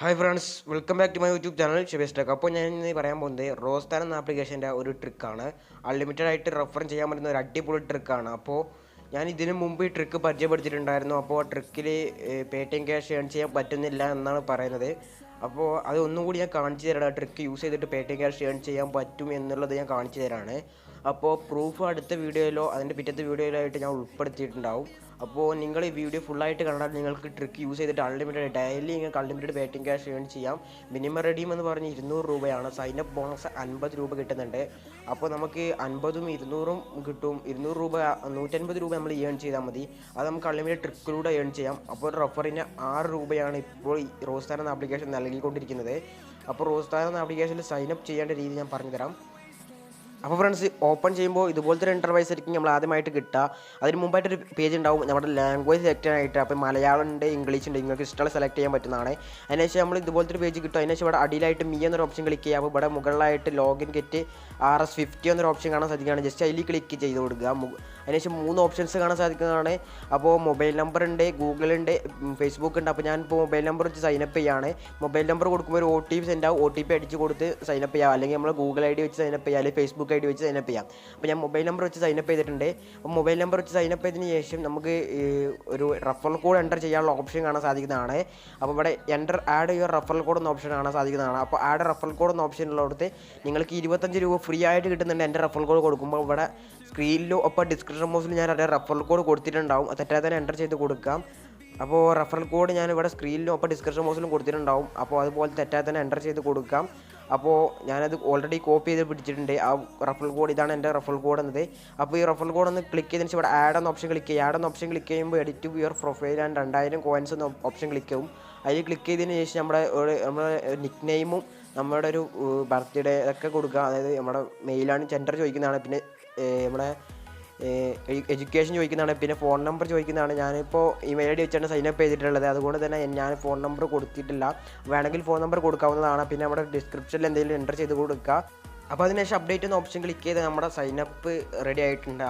Hi friends, welcome back to my YouTube channel Shebi's tech. അപ്പോൾ ഞാൻ ഇന്ന് പറയാൻ പോകുന്നത് റോസ്റ്റാൻ എന്ന ആപ്ലിക്കേഷൻ്റെ ഒരു ട്രിക്കാണ്. അൺലിമിറ്റഡ് ആയിട്ട് റെഫർ ചെയ്യാൻ പറ്റുന്ന ഒരു അടിപൊളി ട്രിക്കാണ്. അപ്പോൾ ഞാൻ ഇതിനു മുമ്പ് ഈ ട്രിക്ക് പരിചയപ്പെടുത്തിയിട്ടുണ്ടായിരുന്നു. അപ്പോൾ ട്രിക്കിൽ പേടിഎം ക്യാഷ് ഏൺ ചെയ്യാൻ പറ്റുന്നില്ല എന്നാണ് പറയുന്നത്. അപ്പോൾ അത് ഒന്നുകൂടി ഞാൻ കാണിച്ചു തരാം. ട്രിക്ക് യൂസ് ചെയ്തിട്ട് പേടിഎം ക്യാഷ് ഏൺ ചെയ്യാൻ പറ്റും എന്നുള്ളത് ഞാൻ കാണിച്ചു തരാണ്. അപ്പോൾ പ്രൂഫ് അടുത്ത വീഡിയോയിലോ അതിൻ്റെ പിറ്റത്തെ വീഡിയോയിലോ ആയിട്ട് ഞാൻ ഉൾപ്പെടുത്തിയിട്ടുണ്ടാവും. അപ്പോൾ നിങ്ങൾ ഈ വീഡിയോ ഫുള്ളായിട്ട് കണ്ടാൽ നിങ്ങൾക്ക് ട്രിക്ക് യൂസ് ചെയ്തിട്ട് അൺലിമിറ്റഡ് ഡെയിലി നിങ്ങൾക്ക് അൺലിമിറ്റഡ് പേടിഎം ക്യാഷ് ഏൺ ചെയ്യാം. മിനിമം റെഡീം എന്ന് പറഞ്ഞ് 200 രൂപയാണ്. സൈനപ്പ് ബോണസ് 50 രൂപ കിട്ടുന്നുണ്ട്. അപ്പോൾ നമുക്ക് 50ഉം 200ഉം കിട്ടും. 200 രൂപ 150 രൂപ നമ്മൾ ഏൺ ചെയ്താൽ മതി. അത് നമുക്ക് അൺലിമിറ്റഡ് ട്രിക്കിലൂടെ ഏൺ ചെയ്യാം. അപ്പോൾ റഫറിന് 6 രൂപയാണ് ഇപ്പോൾ ഈ റോസ്റ്റാൻ എന്ന ആപ്ലിക്കേഷൻ നൽകിക്കൊണ്ടിരിക്കുന്നത്. അപ്പോൾ റോസ്റ്റാൻ എന്ന ആപ്ലിക്കേഷനിൽ സൈനപ്പ് ചെയ്യേണ്ട രീതി ഞാൻ പറഞ്ഞുതരാം. അപ്പോൾ ഫ്രണ്ട്സ്, ഓപ്പൺ ചെയ്യുമ്പോൾ ഇതുപോലത്തെ ഒരു ഇൻ്റർവൈസ് ആയിരിക്കും നമ്മൾ ആദ്യമായിട്ട് കിട്ടുക. അതിന് മുമ്പായിട്ടൊരു പേജ് ഉണ്ടാവും നമ്മുടെ ലാംഗ്വേജ് സെലക്ട് ചെയ്യാനായിട്ട്. അപ്പോൾ മലയാളം ഉണ്ട്, ഇംഗ്ലീഷ് ഉണ്ട്, നിങ്ങൾക്ക് ഇഷ്ടമുള്ള സെലക്ട് ചെയ്യാൻ പറ്റുന്നതാണ്. അതിനുശേഷം നമ്മൾ ഇതുപോലത്തെ ഒരു പേജ് കിട്ടും. അതിനുശേഷം ഇവിടെ അടിയിലായിട്ട് മീ എന്നൊരു ഓപ്ഷൻ ക്ലിക്ക് ചെയ്യുക. അപ്പോൾ ഇവിടെ മുകളിലായിട്ട് ലോഗിൻ ഗെറ്റ് RS50 എന്നൊരു ഓപ്ഷൻ കാണാൻ സാധിക്കുകയാണ്. ജസ്റ്റ് അതിൽ ക്ലിക്ക് ചെയ്ത് കൊടുക്കുക. അതിനുശേഷം 3 ഓപ്ഷൻസ് കാണാൻ സാധിക്കുന്നതാണ്. അപ്പോൾ മൊബൈൽ നമ്പർ ഉണ്ട്, ഗൂഗിൾ ഉണ്ട്, ഫേസ്ബുക്ക് ഉണ്ട്. അപ്പോൾ ഞാനിപ്പോൾ മൊബൈൽ നമ്പർ വെച്ച് സൈനപ്പ് ചെയ്യുകയാണ്. മൊബൈൽ നമ്പർ കൊടുക്കുമ്പോൾ ഒരു OTP സെൻഡ് ആവും. OTP അടിച്ച് കൊടുത്ത് സൈനപ്പ് ചെയ്യാം. അല്ലെങ്കിൽ നമ്മൾ ഗൂഗിൾ ID വെച്ച് സൈനപ്പ് ചെയ്യുക, അല്ലെങ്കിൽ ഫേസ്ബുക്ക് ID വെച്ച് സൈനപ്പ് ചെയ്യാം. അപ്പോൾ ഞാൻ മൊബൈൽ നമ്പർ വെച്ച് സൈനപ്പ് ചെയ്തിട്ടുണ്ട്. അപ്പോൾ മൊബൈൽ നമ്പർ വെച്ച് സൈനപ്പ് ചെയ്തതിന് ശേഷം നമുക്ക് ഒരു റഫറൽ കോഡ് എൻ്റർ ചെയ്യാനുള്ള ഓപ്ഷൻ കാണാൻ സാധിക്കുന്നതാണ്. അപ്പോൾ ഇവിടെ ആഡ് യുവർ റഫറൽ കോഡ് എന്ന ഓപ്ഷൻ കാണാൻ സാധിക്കുന്നതാണ്. അപ്പോൾ ആഡ് റഫറൽ കോഡ് എന്ന ഓപ്ഷനുള്ളടത്ത് നിങ്ങൾക്ക് 25 രൂപ ഫ്രീ ആയിട്ട് കിട്ടുന്നുണ്ട്. എൻ്റെ റഫറൽ കോഡ് കൊടുക്കുമ്പോൾ ഇവിടെ സ്ക്രീനിലും ഒപ്പം ഡിസ്ക്രിപ്ഷൻ ബോക്സിൽ ഞാൻ അതേ റഫറൽ കോഡ് കൊടുത്തിട്ടുണ്ടാവും. തെറ്റാതെ തന്നെ എൻ്റർ ചെയ്ത് കൊടുക്കാം. അപ്പോൾ റഫറൽ കോഡ് ഞാൻ ഇവിടെ സ്ക്രീനിലും ഒപ്പം ഡിസ്ക്രിപ്ഷൻ ബോക്സിലും കൊടുത്തിട്ടുണ്ടാവും. അപ്പോൾ അതുപോലെ തെറ്റാതെ തന്നെ എൻ്റർ ചെയ്ത് കൊടുക്കാം. അപ്പോൾ ഞാനത് ഓൾറെഡി കോപ്പി ചെയ്ത് പിടിച്ചിട്ടുണ്ട്. ആ റഫറൽ കോഡ് ഇതാണ് എൻ്റെ റഫറൽ കോഡ് എന്നത്. അപ്പോൾ ഈ റഫറൽ കോഡ് ഒന്ന് ക്ലിക്ക് ചെയ്തതിന് ശേഷം ഇവിടെ ആഡ് എന്ന ഓപ്ഷൻ ക്ലിക്ക് ചെയ്യുക. ആഡ് എന്ന ഓപ്ഷൻ ക്ലിക്ക് ചെയ്യുമ്പോൾ edit your profile and 2000 coins എന്ന ഓപ്ഷൻ ക്ലിക്ക് ചെയ്യും. അതിൽ ക്ലിക്ക് ചെയ്തതിന് ശേഷം നമ്മുടെ നിക്ക് നെയിമും നമ്മുടെ ഒരു ബർത്ത്ഡേ ഒക്കെ കൊടുക്കുക. അതായത് നമ്മുടെ മെയിലാണ് ജെൻഡർ ചോദിക്കുന്നതാണ്. പിന്നെ നമ്മുടെ എഡ്യൂക്കേഷൻ ചോദിക്കുന്നതാണ്. പിന്നെ ഫോൺ നമ്പർ ചോദിക്കുന്നതാണ്. ഞാനിപ്പോൾ ഇമെയിൽ ID വെച്ചാണ് സൈനപ്പ് ചെയ്തിട്ടുള്ളത്. അതുകൊണ്ട് തന്നെ ഞാൻ ഫോൺ നമ്പർ കൊടുത്തിട്ടില്ല. വേണമെങ്കിൽ ഫോൺ നമ്പർ കൊടുക്കാവുന്നതാണ്. പിന്നെ നമ്മുടെ ഡിസ്ക്രിപ്ഷനിൽ എന്തെങ്കിലും എൻ്റർ ചെയ്ത് കൊടുക്കുക. അപ്പോൾ അതിനുശേഷം അപ്ഡേറ്റ് എന്ന ഓപ്ഷൻ ക്ലിക്ക് ചെയ്ത് നമ്മുടെ സൈനപ്പ് റെഡി ആയിട്ടുണ്ട്.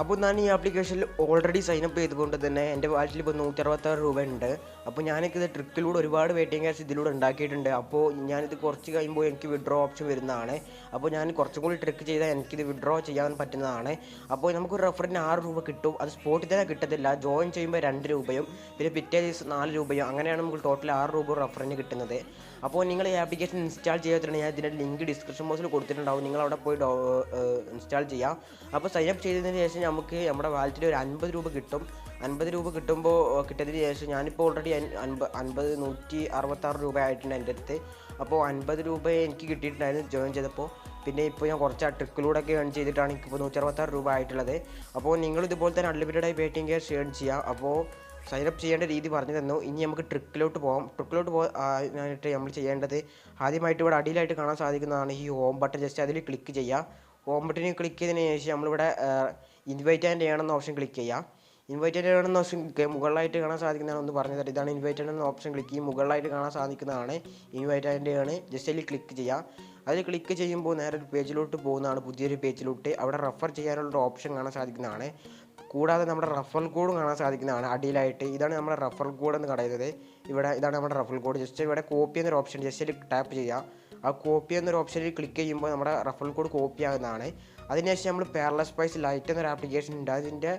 അപ്പോൾ ഞാൻ ഈ ആപ്ലിക്കേഷനിൽ ഓൾറെഡി സൈനപ്പ് ചെയ്തുകൊണ്ട് തന്നെ എൻ്റെ വാലറ്റിൽ ഇപ്പോൾ 166 രൂപ ഉണ്ട്. അപ്പോൾ ഞാനിത് ട്രിക്കിലൂടെ ഒരുപാട് പേടിഎം ക്യാഷ് ഇതിലൂടെ ഉണ്ടാക്കിയിട്ടുണ്ട്. അപ്പോൾ ഞാനിത് കുറച്ച് കഴിയുമ്പോൾ എനിക്ക് വിഡ്രോ ഓപ്ഷൻ വരുന്നതാണ്. അപ്പോൾ ഞാൻ കുറച്ചും കൂടി ട്രിക്ക് ചെയ്താൽ എനിക്കിത് വിഡ്രോ ചെയ്യാൻ പറ്റുന്നതാണ്. അപ്പോൾ നമുക്കൊരു റഫറിന് 6 രൂപ കിട്ടും. അത് സ്പോട്ടിൽ തന്നെ കിട്ടത്തില്ല. ജോയിൻ ചെയ്യുമ്പോൾ 2 രൂപയും പിന്നെ പിറ്റേ ദിവസം 4 രൂപയും, അങ്ങനെയാണ് നമുക്ക് ടോട്ടൽ 6 രൂപ റഫറിന് കിട്ടുന്നത്. അപ്പോൾ നിങ്ങൾ ഈ ആപ്ലിക്കേഷൻ ഇൻസ്റ്റാൾ ചെയ്യാത്തിട്ടുണ്ടെങ്കിൽ ഞാൻ ഇതിൻ്റെ ലിങ്ക് ഡിസ്ക്രിപ്ഷൻ ബോക്സിൽ കൊടുത്തിട്ടുണ്ടാവും. നിങ്ങൾ അവിടെ പോയി ഇൻസ്റ്റാൾ ചെയ്യാം. അപ്പോൾ സൈനപ്പ് ചെയ്തതിന് ശേഷം നമുക്ക് നമ്മുടെ വാലറ്റിൽ ഒരു 50 രൂപ കിട്ടും. 50 രൂപ കിട്ടുമ്പോൾ കിട്ടിയതിന് ശേഷം ഞാനിപ്പോൾ ഓൾറെഡി 166 രൂപ ആയിട്ടുണ്ട് എൻ്റെ അടുത്ത്. അപ്പോൾ 50 രൂപ എനിക്ക് കിട്ടിയിട്ടുണ്ടായിരുന്നു ജോയിൻ ചെയ്തപ്പോൾ. പിന്നെ ഇപ്പോൾ ഞാൻ കുറച്ച് ആ ട്രിക്കിലൂടെ ഒക്കെ ഏൺ ചെയ്തിട്ടാണ് എനിക്കിപ്പോൾ 166 രൂപ ആയിട്ടുള്ളത്. അപ്പോൾ നിങ്ങൾ ഇതുപോലെ തന്നെ അൺലിമിറ്റഡായി പേടിഎം ക്യാഷ് ഏൺ ചെയ്യാം. അപ്പോൾ സൈനപ്പ് ചെയ്യേണ്ട രീതി പറഞ്ഞു തന്നു. ഇനി നമുക്ക് ട്രിക്കിലോട്ട് പോകാനായിട്ട് നമ്മൾ ചെയ്യേണ്ടത് ആദ്യമായിട്ട് ഇവിടെ അടിയിലായിട്ട് കാണാൻ സാധിക്കുന്നതാണ് ഈ ഹോം ബട്ടൺ. ജസ്റ്റ് അതിൽ ക്ലിക്ക് ചെയ്യുക. ഹോം ബട്ടണിൽ ക്ലിക്ക് ചെയ്തതിന് ശേഷം നമ്മളിവിടെ ഇൻവൈറ്റ് ആൻഡ് ചെയ്യണമെന്ന ഓപ്ഷൻ ക്ലിക്ക് ചെയ്യുക. ഇൻവൈറ്റ് ആൻഡ് ചെയ്യണമെന്ന ഓപ്ഷൻ മുകളിലായിട്ട് കാണാൻ സാധിക്കുന്നതാണ്. ഒന്ന് പറഞ്ഞു തരാം. ഇതാണ് ഇൻവൈറ്റ് ആൻഡ് എന്ന ഓപ്ഷൻ ക്ലിക്ക് ചെയ്യും. മുകളിലായിട്ട് കാണാൻ സാധിക്കുന്നതാണ് ഇൻവൈറ്റ് ആൻഡ് ആണ്. ജസ്റ്റ് അതിൽ ക്ലിക്ക് ചെയ്യുക. അതിൽ ക്ലിക്ക് ചെയ്യുമ്പോൾ നേരെ ഒരു പേജിലോട്ട് പോകുന്നതാണ്, പുതിയൊരു പേജിലോട്ട്. അവിടെ റെഫർ ചെയ്യാനുള്ള ഓപ്ഷൻ കാണാൻ സാധിക്കുന്നതാണ്. കൂടാതെ നമ്മുടെ റഫറൽ കോഡും കാണാൻ സാധിക്കുന്നതാണ് അടിയിലായിട്ട്. ഇതാണ് നമ്മുടെ റഫറൽ കോഡ് എന്ന് പറയുന്നത്. ഇതാണ് നമ്മുടെ റഫറൽ കോഡ്. ജസ്റ്റ് ഇവിടെ കോപ്പി എന്നൊരു ഓപ്ഷൻ ജസ്റ്റ് ടാപ്പ് ചെയ്യുക. ആ കോപ്പി എന്നൊരു ഓപ്ഷനിൽ ക്ലിക്ക് ചെയ്യുമ്പോൾ നമ്മുടെ റഫറൽ കോഡ് കോപ്പി ആകുന്നതാണ്. അതിനുശേഷം നമ്മൾ പെയർലെസ് പ്രൈസ് ലൈറ്റ് എന്നൊരു ആപ്ലിക്കേഷൻ ഉണ്ട്. അതിൻ്റെ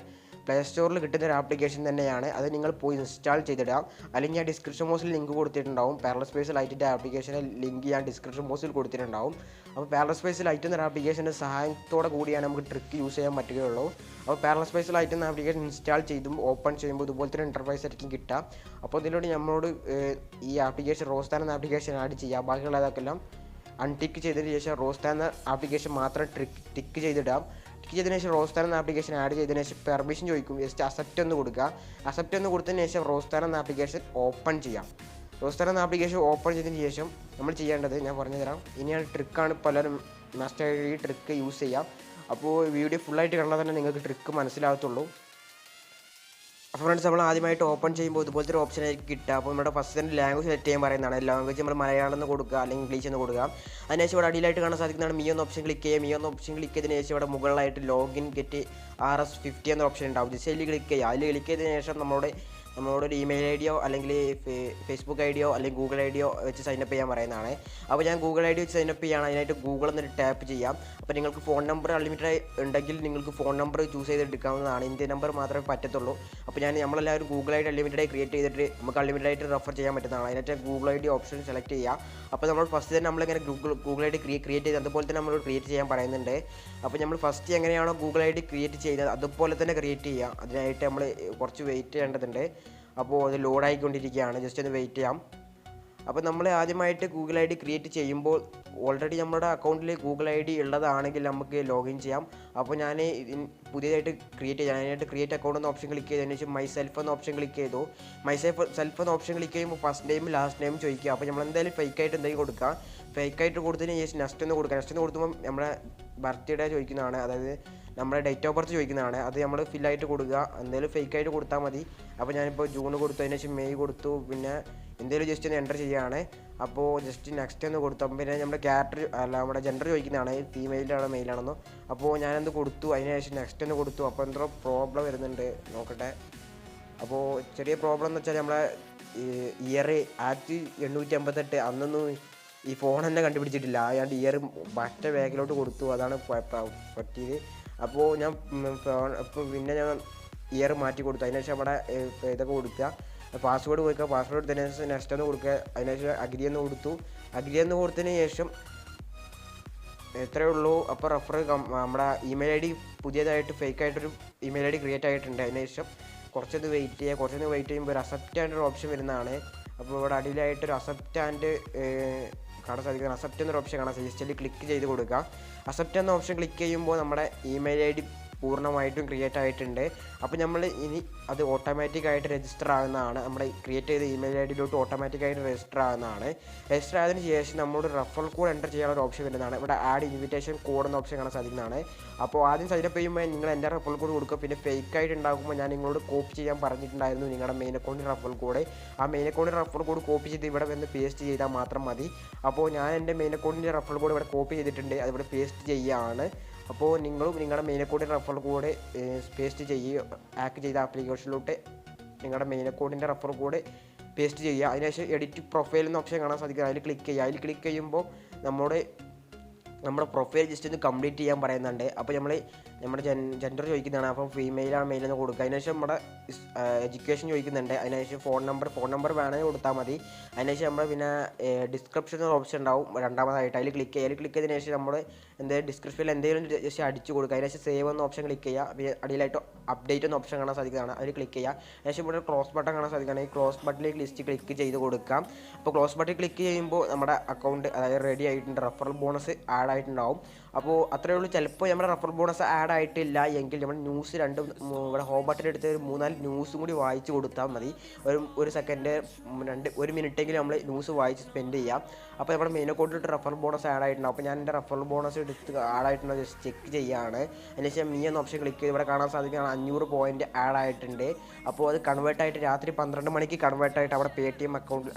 പ്ലേ സ്റ്റോറിൽ കിട്ടുന്ന ഒരു ആപ്ലിക്കേഷൻ തന്നെയാണ്. അത് നിങ്ങൾ പോയി ഇൻസ്റ്റാൾ ചെയ്തിടാം. അല്ലെങ്കിൽ ഞാൻ ഡിസ്ക്രിപ്ഷൻ ബോക്സിൽ ലിങ്ക് കൊടുത്തിട്ടുണ്ടാവും. പെയർലെസ് പ്രൈസ് ലൈറ്റിൻ്റെ ആപ്ലിക്കേഷൻ്റെ ലിങ്ക് ഞാൻ ഡിസ്ക്രിപ്ഷൻ ബോക്സിൽ കൊടുത്തിട്ടുണ്ടാവും. അപ്പോൾ പെയർലെസ് പ്രൈസ് ലൈറ്റ് എന്നൊരു ആപ്ലിക്കേഷൻ്റെ സഹായത്തോടെ കൂടിയാണ് നമുക്ക് ട്രിക്ക് യൂസ് ചെയ്യാൻ പറ്റുകയുള്ളൂ. അപ്പോൾ പെയർലെസ് പ്രൈസ് ലൈറ്റ് എന്ന ആപ്ലിക്കേഷൻ ഇൻസ്റ്റാൾ ചെയ്തും ഓപ്പൺ ചെയ്യുമ്പോൾ ഇതുപോലത്തെ ഒരു ഇൻ്റർഫേസ് ആയിരിക്കും കിട്ടുക. അപ്പോൾ ഇതിലൂടെ നമ്മളോട് ഈ ആപ്ലിക്കേഷൻ റോസ്റ്റാൻ എന്ന ആപ്ലിക്കേഷൻ ആഡ് ചെയ്യാം. ബാക്കിയുള്ളതൊക്കെല്ലാം അൺടിക്ക് ചെയ്തതിന് ശേഷം റോസ്റ്റാൻ എന്ന ആപ്ലിക്കേഷൻ മാത്രം ടിക്ക് ചെയ്തിടാം. ടിക്ക് ചെയ്തതിന് ശേഷം റോസ്റ്റാൻ എന്ന ആപ്ലിക്കേഷൻ ആഡ് ചെയ്തതിന് ശേഷം പെർമിഷൻ ചോദിക്കും. ജസ്റ്റ് അക്സെപ്റ്റ് ഒന്ന് കൊടുക്കുക. അക്സെപ്റ്റ് ഒന്ന് കൊടുത്തതിന് ശേഷം റോസ്റ്റാൻ എന്ന ആപ്ലിക്കേഷൻ ഓപ്പൺ ചെയ്യാം. റോസ്റ്റാൻ എന്ന ആപ്ലിക്കേഷൻ ഓപ്പൺ ചെയ്തതിന് ശേഷം നമ്മൾ ചെയ്യേണ്ടത് ഞാൻ പറഞ്ഞു തരാം. ഇനിയാണ് ട്രിക്കാണ് പലരും മസ്റ്റായിട്ട് ഈ ട്രിക്ക് യൂസ് ചെയ്യാം. അപ്പോൾ വീഡിയോ ഫുള്ളായിട്ട് കണ്ടാൽ തന്നെ നിങ്ങൾക്ക് ട്രിക്ക് മനസ്സിലാകത്തുള്ളൂ. അപ്പോൾ ഫ്രണ്ട്സ്, നമ്മൾ ആദ്യമായിട്ട് ഓപ്പൺ ചെയ്യുമ്പോൾ ഇതുപോലത്തെ ഒരു ഓപ്ഷൻ ആയിരിക്കും കിട്ടുക. അപ്പോൾ നമ്മുടെ ഫസ്റ്റ് തന്നെ ലാംഗ്വേജ് സെലക്ട് ചെയ്യാൻ പറയുന്നതാണ്. ലാംഗ്വേജ് നമ്മൾ മലയാളം എന്ന് കൊടുക്കുക, അല്ലെങ്കിൽ ഇംഗ്ലീഷ് എന്ന് കൊടുക്കുക. അതിനുശേഷം ഇവിടെ അടിയിലായിട്ട് കാണാൻ സാധിക്കുന്നതാണ് മീ എന്ന ഓപ്ഷൻ ക്ലിക്ക് ചെയ്യുക. മീ എന്ന ഓപ്ഷൻ ക്ലിക്ക് ചെയ്തതിന് ശേഷം ഇവിടെ മുകളിലായിട്ട് ലോഗിൻ ഗെറ്റ് RS50 എന്ന ഓപ്ഷൻ ഉണ്ടാവും. ജസ്റ്റ് അതിൽ ക്ലിക്ക് ചെയ്യുക. അതിൽ ക്ലിക്ക് ചെയ്തതിന് ശേഷം നമ്മുടെ നമ്മളോടൊരു ഇമെയിൽ ഐ ഡിയോ അല്ലെങ്കിൽ ഫേസ്ബുക്ക് ഐ ഡിയോ അല്ലെങ്കിൽ ഗൂഗിൾ ഐ ഡിയോ വെച്ച് സൈനപ്പ് ചെയ്യാൻ പറയുന്നതാണ്. അപ്പോൾ ഞാൻ ഗൂഗിൾ ഐ ഡി വെച്ച് സൈനപ്പ് ചെയ്യുകയാണ്. അതിനായിട്ട് ഗൂഗിൾ എന്നൊരു ടാപ്പ് ചെയ്യാം. അപ്പോൾ നിങ്ങൾക്ക് ഫോൺ നമ്പർ അൺലിമിറ്റഡ് ഉണ്ടെങ്കിൽ നിങ്ങൾക്ക് ഫോൺ നമ്പർ ചൂസ് ചെയ്തെടുക്കാവുന്നതാണ്. ഇന്ത്യൻ നമ്പർ മാത്രമേ പറ്റത്തുള്ളൂ. അപ്പോൾ നമ്മളെല്ലാവരും ഗൂഗിൾ ഐ ഡി അൺലിമിറ്റഡായി ക്രിയേറ്റ് ചെയ്തിട്ട് നമുക്ക് അൺലിമിറ്റഡായിട്ട് റെഫർ ചെയ്യാൻ പറ്റുന്നതാണ്. അതിനായിട്ട് Google I D option select ചെയ്യുക. അപ്പോൾ നമ്മൾ ഫസ്റ്റ് തന്നെ നമ്മളിങ്ങനെ ഗൂഗിൾ ഐ ഡി ക്രിയേറ്റ് ചെയ്ത് അതുപോലെ തന്നെ നമ്മൾ ക്രിയേറ്റ് ചെയ്യാൻ പറയുന്നുണ്ട്. അപ്പോൾ നമ്മൾ ഫസ്റ്റ് എങ്ങനെയാണോ ഗൂഗിൾ ഐ ഡി ക്രിയേറ്റ് ചെയ്യുന്നത് അതുപോലെ തന്നെ ക്രിയേറ്റ് ചെയ്യുക. അതിനായിട്ട് നമ്മൾ കുറച്ച് വെയിറ്റ് ചെയ്യേണ്ടതുണ്ട്. അപ്പോൾ അത് ലോഡായിക്കൊണ്ടിരിക്കുകയാണ്. ജസ്റ്റ് ഒന്ന് വെയിറ്റ് ചെയ്യാം. അപ്പോൾ നമ്മൾ ആദ്യമായിട്ട് ഗൂഗിൾ ഐ ഡി ക്രിയേറ്റ് ചെയ്യുമ്പോൾ ഓൾറെഡി നമ്മുടെ അക്കൗണ്ടിൽ ഗൂഗിൾ ഐ ഡി ഉള്ളതാണെങ്കിൽ നമുക്ക് ലോഗിൻ ചെയ്യാം. അപ്പോൾ ഞാൻ പുതിയതായിട്ട് ക്രിയേറ്റ് ചെയ്യാം. അതിനായിട്ട് ക്രിയേറ്റ് അക്കൗണ്ട് എന്ന ഓപ്ഷൻ ക്ലിക്ക് ചെയ്തതിന് ശേഷം മൈ സെൽഫ് എന്ന ഓപ്ഷൻ ക്ലിക്ക് ചെയ്തു. മൈ സെൽഫ് എന്ന ഓപ്ഷൻ ക്ലിക്ക് ചെയ്യുമ്പോൾ ഫസ്റ്റ് നെയിം ലാസ്റ്റ് നെയിം ചോദിക്കുക. അപ്പോൾ നമ്മൾ എന്തായാലും ഫേക്കായിട്ട് എന്തെങ്കിലും കൊടുക്കുക. ഫേക്കായിട്ട് കൊടുത്തതിന് ശേഷം നെക്സ്റ്റ് ഒന്ന് കൊടുക്കുക. നെക്സ്റ്റ് ഒന്ന് കൊടുക്കുമ്പോൾ നമ്മുടെ ബർത്ത്ഡേ ചോദിക്കുന്നതാണ്, അതായത് നമ്മുടെ ഡേറ്റ് ഓഫ് ബർത്ത് ചോദിക്കുന്നതാണ്. അത് നമ്മൾ ഫില്ലായിട്ട് കൊടുക്കുക. എന്തെങ്കിലും ഫേക്കായിട്ട് കൊടുത്താൽ മതി. അപ്പോൾ ഞാനിപ്പോൾ ജൂൺ കൊടുത്തു, അതിന് ശേഷം മെയ് കൊടുത്തു, പിന്നെ എന്തെങ്കിലും ജസ്റ്റ് ഒന്ന് എൻ്റർ ചെയ്യുകയാണ്. അപ്പോൾ ജസ്റ്റ് നെക്സ്റ്റ് ഒന്ന് കൊടുത്തു. പിന്നെ നമ്മുടെ ക്യാരക്ടർ അല്ല നമ്മുടെ ജെൻഡർ ചോദിക്കുന്നതാണ്, ഫീമെയിലാണോ മെയിലാണെന്നോ. അപ്പോൾ ഞാനെന്ത് കൊടുത്തു, അതിന് ശേഷം നെക്സ്റ്റ് ഒന്ന് കൊടുത്തു. അപ്പോൾ എന്തോ പ്രോബ്ലം വരുന്നുണ്ട്, നോക്കട്ടെ. അപ്പോൾ ചെറിയ പ്രോബ്ലം എന്ന് വെച്ചാൽ നമ്മളെ ഇയർ 1858 അന്നൊന്നും ഈ ഫോൺ തന്നെ കണ്ടുപിടിച്ചിട്ടില്ല. അയാണ്ട് ഇയർ മറ്റേ ബാഗിലോട്ട് കൊടുത്തു, അതാണ് പറ്റിയത്. അപ്പോൾ ഞാൻ പിന്നെ ഞാൻ ഇയർ മാറ്റി കൊടുത്തു. അതിനുശേഷം അവിടെ ഇതൊക്കെ കൊടുക്കുക, പാസ്വേഡ് കൊടുക്കുക. പാസ്വേഡ് കൊടുത്തതിന് ശേഷം നെക്സ്റ്റ് ഒന്ന് കൊടുക്കുക. അതിനുശേഷം അഗ്രി എന്ന് കൊടുത്തു. അഗ്രി എന്ന് കൊടുത്തതിന് ശേഷം എത്രയേ ഉള്ളൂ. അപ്പോൾ റെഫർ നമ്മുടെ ഇമെയിൽ ഐ ഡി പുതിയതായിട്ട് ഫേക്കായിട്ടൊരു ഇമെയിൽ ഐ ഡി ക്രിയേറ്റ് ആയിട്ടുണ്ട്. അതിനുശേഷം കുറച്ചൊന്ന് വെയിറ്റ് ചെയ്യുമ്പോൾ ഒരു അക്സെപ്റ്റ് ആൻഡ് ഒരു ഓപ്ഷൻ വരുന്നതാണ്. അപ്പോൾ ഇവിടെ അടിയിലായിട്ടൊരു അക്സെപ്റ്റ് ആൻഡ് കാണാൻ സാധിക്കുന്നത്, അക്സെപ്റ്റ് എന്നൊരു ഓപ്ഷൻ കാണാൻ സാധിക്കും. ജസ്റ്റ് ക്ലിക്ക് ചെയ്ത് കൊടുക്കുക. അക്സെപ്റ്റ് എന്ന ഓപ്ഷൻ ക്ലിക്ക് ചെയ്യുമ്പോൾ നമ്മുടെ ഇമെയിൽ ഐ ഡി പൂർണ്ണമായിട്ടും ക്രിയേറ്റ് ആയിട്ടുണ്ട്. അപ്പോൾ നമ്മൾ ഇനി അത് ഓട്ടോമാറ്റിക്കായിട്ട് രജിസ്റ്റർ ആകുന്നതാണ്. നമ്മുടെ ക്രിയേറ്റ് ചെയ്ത ഇമെയിൽ ഐ ഡിയിലോട്ട് ഓട്ടോമാറ്റിക്കായിട്ട് രജിസ്റ്റർ ആകുന്നതാണ്. രജിസ്റ്റർ ആയതിനു ശേഷം നമ്മളോട് റെഫറൽ കോഡ് എൻ്റർ ചെയ്യാനുള്ള ഒരു ഓപ്ഷൻ വരുന്നതാണ്. ഇവിടെ ആഡ് ഇൻവിറ്റേഷൻ കോഡ് എന്ന ഓപ്ഷൻ കാണാൻ സാധിക്കുന്നതാണ്. അപ്പോൾ ആദ്യം സൈനപ്പ് ചെയ്യുമ്പോൾ നിങ്ങൾ എൻ്റെ റെഫറൽ കോഡ് കൊടുക്കുക. പിന്നെ ഫേക്കായിട്ട് ഉണ്ടാകുമ്പോൾ ഞാൻ നിങ്ങളോട് കോപ്പി ചെയ്യാൻ പറഞ്ഞിട്ടുണ്ടായിരുന്നു നിങ്ങളുടെ മെയിൻ അക്കൗണ്ടിൽ റെഫറൽ കോഡ്. ആ മെയിൻ അക്കൗണ്ടിൽ റെഫറൽ കോഡ് കോപ്പി ചെയ്ത് ഇവിടെ വന്ന് പേസ്റ്റ് ചെയ്താൽ മാത്രം മതി. അപ്പോൾ ഞാൻ എൻ്റെ മെയിൻ അക്കൗണ്ടിൻ്റെ റെഫറൽ കോഡ് ഇവിടെ കോപ്പി ചെയ്തിട്ടുണ്ട്, അതിവിടെ പേസ്റ്റ് ചെയ്യുകയാണ്. അപ്പോൾ നിങ്ങളും നിങ്ങളുടെ മെയിൻ അക്കൗണ്ടിൻ്റെ റെഫറൽ കോഡ് പേസ്റ്റ് ചെയ്യുക. ആക്ട് ചെയ്ത ആപ്ലിക്കേഷനിലോട്ട് നിങ്ങളുടെ മെയിൻ അക്കൗണ്ടിൻ്റെ റെഫറൽ കോഡ് പേസ്റ്റ് ചെയ്യുക. അതിനുശേഷം എഡിറ്റ് പ്രൊഫൈൽ എന്ന ഓപ്ഷൻ കാണാൻ സാധിക്കും, അതിൽ ക്ലിക്ക് ചെയ്യുക. അതിൽ ക്ലിക്ക് ചെയ്യുമ്പോൾ നമ്മുടെ പ്രൊഫൈൽ ജസ്റ്റ് ഒന്ന് കംപ്ലീറ്റ് ചെയ്യാൻ പറയുന്നുണ്ട്. അപ്പോൾ നമ്മുടെ ജെൻഡർ ചോദിക്കുന്നതാണ്. അപ്പോൾ ഫീമെയിലാണ് മെയിലെന്ന് കൊടുക്കുക. അതിനുശേഷം നമ്മുടെ എഡ്യൂക്കേഷൻ ചോദിക്കുന്നുണ്ട്. അതിനുശേഷം ഫോൺ നമ്പർ വേണമെങ്കിൽ കൊടുത്താൽ മതി. അതിനുശേഷം നമ്മൾ പിന്നെ ഡിസ്ക്രിപ്ഷൻ എന്ന ഓപ്ഷൻ ഉണ്ടാവും രണ്ടാമതായിട്ട്, അതിൽ ക്ലിക്ക് ചെയ്യുക. അതിൽ ക്ലിക്ക് ചെയ്തതിന് ശേഷം നമ്മൾ എന്തെങ്കിലും ഡിസ്ക്രിപ്ഷനിൽ എന്തെങ്കിലും ജസ്റ്റ് അടിച്ചു കൊടുക്കുക. അതിനുശേഷം സേവ് എന്ന ഓപ്ഷൻ ക്ലിക്ക് ചെയ്യുക. പിന്നെ അടിയിലായിട്ട് അപ്ഡേറ്റ് എന്ന ഓപ്ഷൻ കാണാൻ സാധിക്കുന്നതാണ്, അതിൽ ക്ലിക്ക് ചെയ്യുക. അതിനുശേഷം ഇവിടെ ക്രോസ് ബട്ടൺ കാണാൻ സാധിക്കുന്നതാണ്. ഈ ക്രോസ് ബട്ടണിലേക്ക് ലിസ്റ്റ് ക്ലിക്ക് ചെയ്ത് കൊടുക്കാം. അപ്പോൾ ക്രോസ് ബട്ടൺ ക്ലിക്ക് ചെയ്യുമ്പോൾ നമ്മുടെ അക്കൗണ്ട് അതായത് റെഡി ആയിട്ടുണ്ട്, റെഫറൽ ബോണസ് ആഡ് ആയിട്ടുണ്ടാവും. അപ്പോൾ അത്രയേ ഉള്ളൂ. ചിലപ്പോൾ നമ്മുടെ റെഫറൽ ബോണസ് ആഡ് ആയിട്ടില്ല എങ്കിൽ നമ്മൾ ന്യൂസ് ഇവിടെ ഹോം ബട്ടൺ എടുത്ത് ഒരു 3-4 ന്യൂസും കൂടി വായിച്ച് കൊടുത്താൽ മതി. ഒരു സെക്കൻഡ് 1 മിനിറ്റെങ്കിലും നമ്മൾ ന്യൂസ് വായിച്ച് സ്പെൻഡ് ചെയ്യാം. അപ്പോൾ നമ്മുടെ മെയിൻ അക്കൗണ്ടിലിട്ട് റെഫറൽ ബോണസ് ആഡ് ആയിട്ടുണ്ടാവും. അപ്പോൾ ഞാൻ എൻ്റെ റെഫറൽ ബോണസ് എടുത്ത് ആഡ് ആയിട്ടുണ്ടോ ജസ്റ്റ് ചെക്ക് ചെയ്യുകയാണ്. അതിനുശേഷം എന്ന ഓപ്ഷൻ ക്ലിക്ക് ചെയ്ത് ഇവിടെ കാണാൻ സാധിക്കുകയാണ് 500 പോയിൻറ്റ് ആഡ് ആയിട്ടുണ്ട്. അപ്പോൾ അത് കൺവേർട്ടായിട്ട് രാത്രി 12 മണിക്ക് കൺവേർട്ടായിട്ട് അവിടെ Paytm അക്കൗണ്ട്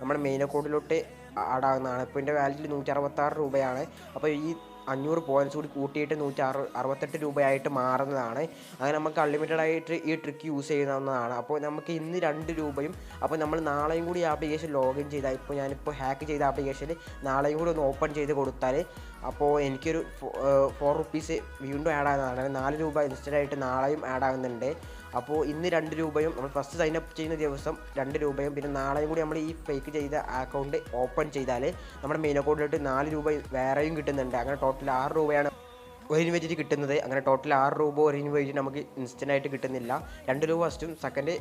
നമ്മുടെ മെയിൻ അക്കൗണ്ടിലോട്ട് ആഡ് ആകുന്നതാണ്. ഇപ്പോൾ എൻ്റെ വാലറ്റിൽ 166 രൂപയാണ്. അപ്പോൾ ഈ 500 പോയിൻറ്റ്സ് കൂടി കൂട്ടിയിട്ട് 168 രൂപയായിട്ട് മാറുന്നതാണ്. അങ്ങനെ നമുക്ക് അൺലിമിറ്റഡ് ആയിട്ട് ഈ ട്രിക്ക് യൂസ് ചെയ്യാവുന്നതാണ്. അപ്പോൾ നമുക്ക് ഇന്ന് 2 രൂപയും, അപ്പോൾ നമ്മൾ നാളെയും കൂടി ആപ്ലിക്കേഷൻ ലോഗിൻ ചെയ്താൽ, ഇപ്പോൾ ഞാനിപ്പോൾ ഹാക്ക് ചെയ്ത ആപ്ലിക്കേഷനിൽ നാളെയും കൂടി ഒന്ന് ഓപ്പൺ ചെയ്ത് കൊടുത്താൽ അപ്പോൾ എനിക്കൊരു 4 റുപ്പീസ് വീണ്ടും ആഡ് ആകുന്നതാണ്. 4 രൂപ ഇൻസ്റ്റൻ്റായിട്ട് നാളെയും ആഡ് ആകുന്നുണ്ട്. അപ്പോൾ ഇന്ന് 2 രൂപയും നമ്മൾ ഫസ്റ്റ് സൈനപ്പ് ചെയ്യുന്ന ദിവസം 2 രൂപയും പിന്നെ നാളെയും കൂടി നമ്മൾ ഈ ഫേക്ക് ചെയ്ത അക്കൗണ്ട് ഓപ്പൺ ചെയ്താൽ നമ്മുടെ മെയിൻ അക്കൗണ്ടിലോട്ട് 4 രൂപ വേറെയും കിട്ടുന്നുണ്ട്. അങ്ങനെ ടോട്ടൽ 6 രൂപയാണ് ഒരു ഇൻവെറ്റിന് കിട്ടുന്നത്. അങ്ങനെ ടോട്ടൽ 6 രൂപ ഒരു ഇൻവെറ്റ് നമുക്ക് ഇൻസ്റ്റൻ്റായിട്ട് കിട്ടുന്നില്ല. 2 രൂപ ഫസ്റ്റും സെക്കൻഡ്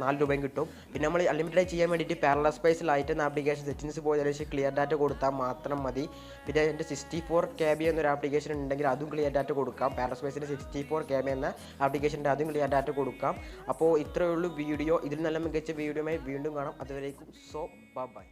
4 രൂപയും കിട്ടും. പിന്നെ നമ്മൾ അൺലിമിറ്റഡ് ചെയ്യാൻ വേണ്ടിയിട്ട് പാരലൽ സ്പേസ് ലൈറ്റ് എന്ന ആപ്ലിക്കേഷൻ സെറ്റിങ്സ് പോയതിനു ശേഷം ക്ലിയർ ഡാറ്റ കൊടുത്താൽ മാത്രം മതി. പിന്നെ എൻ്റെ 64 KB എന്നൊരു ആപ്ലിക്കേഷൻ ഉണ്ടെങ്കിൽ അതും ക്ലിയർ ഡാറ്റ കൊടുക്കാം. പാരലൽ സ്പേസിൻ്റെ 64 KB എന്ന ആപ്ലിക്കേഷൻ്റെ അതും ക്ലിയർ ഡാറ്റ കൊടുക്കാം. അപ്പോൾ ഇത്രയേ ഉള്ളൂ വീഡിയോ. ഇതിൽ നല്ല മികച്ച വീഡിയോയുമായി വീണ്ടും കാണാം. അതുവരേക്കും ബൈ.